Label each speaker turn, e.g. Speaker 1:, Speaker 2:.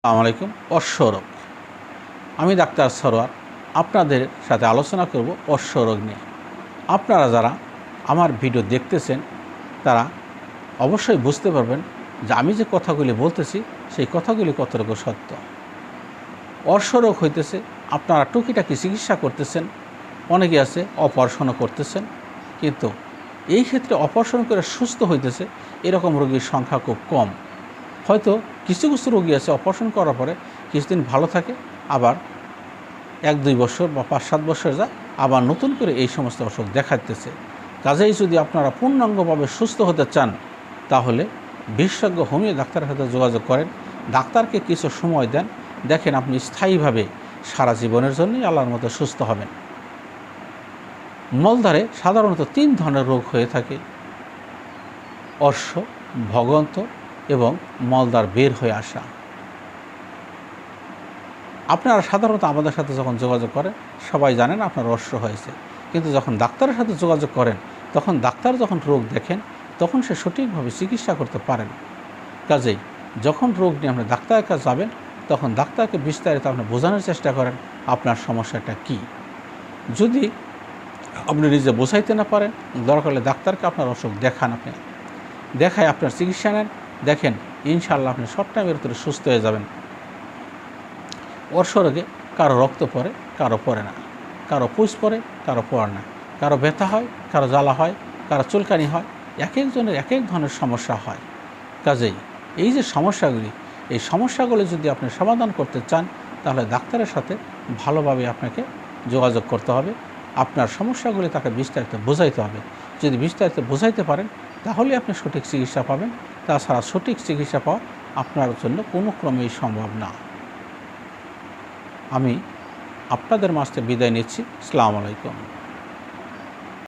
Speaker 1: আসসালামু আলাইকুম। অশ্বরোগ। আমি ডাক্তার সরোয়ার আপনাদের সাথে আলোচনা করব অশ্বরোগ নিয়ে। আপনারা যারা আমার ভিডিও দেখতেছেন তারা অবশ্যই বুঝতে পারবেন যে আমি যে কথাগুলি বলতেছি সেই কথাগুলি কতটুকু সত্য। অশ্বরোগ হইতেছে আপনারা টুকিটাকি চিকিৎসা করতেছেন, অনেকে আছে অপারেশনও করতেছেন, কিন্তু এই ক্ষেত্রে অপারেশন করে সুস্থ হইতেছে এরকম রোগীর সংখ্যা খুব কম। হয়তো কিছু কিছু রোগী আছে অপারেশন করার পরে কিছুদিন ভালো থাকে, আবার 1-2 বছর বা 5-7 বছর যায় আবার নতুন করে এই সমস্ত অসুখ দেখাইতেছে। কাজেই যদি আপনারা পূর্ণাঙ্গভাবে সুস্থ হতে চান তাহলে বিশেষজ্ঞ হোমিও ডাক্তারের সাথে যোগাযোগ করেন, ডাক্তারকে কিছু সময় দেন, দেখেন আপনি স্থায়ীভাবে সারা জীবনের জন্যই আল্লাহর মতো সুস্থ হবেন। মলদ্বারে সাধারণত 3 ধরনের রোগ হয়ে থাকে: অর্শ, ভগন্ত এবং মলদ্বার বের হয়ে আসা। আপনারা সাধারণত আমাদের সাথে যখন যোগাযোগ করেন সবাই জানেন আপনার অর্শ হয়েছে, কিন্তু যখন ডাক্তারের সাথে যোগাযোগ করেন তখন ডাক্তার যখন রোগ দেখেন তখন সে সঠিকভাবে চিকিৎসা করতে পারেন। কাজেই যখন রোগ নিয়ে আপনি ডাক্তারের কাছে যাবেন তখন ডাক্তারকে বিস্তারিত আপনি বোঝানোর চেষ্টা করেন আপনার সমস্যাটা কী। যদি আপনি নিজে বোঝাইতে না পারেন, দরকার হলে ডাক্তারকে আপনার অসুখ দেখান, আপনি দেখায় আপনার চিকিৎসা নেন, দেখেন ইনশাআল্লাহ আপনি শর্ট টাইমের ভিতরে সুস্থ হয়ে যাবেন। অর্শরোগে কারো রক্ত পড়ে, কারো পড়ে না, কারো পুষ পড়ে, কারো পড়ে না, কারো ব্যথা হয়, কারো জ্বালা হয়, কারো চুলকানি হয়, এক একজনের এক এক ধরনের সমস্যা হয়। কাজেই এই যে সমস্যাগুলি, এই সমস্যাগুলি যদি আপনি সমাধান করতে চান তাহলে ডাক্তারের সাথে ভালোভাবে আপনাকে যোগাযোগ করতে হবে, আপনার সমস্যাগুলি তাকে বিস্তারিত বোঝাইতে হবে। যদি বিস্তারিত বোঝাইতে পারেন তাহলে আপনি সঠিক চিকিৎসা পাবেন, তাছাড়া সঠিক চিকিৎসা পাওয়া আপনার জন্য কোনো ক্রমেই সম্ভব না। আমি আপনাদের মাঝে বিদায় নিচ্ছি। আসসালামু আলাইকুম।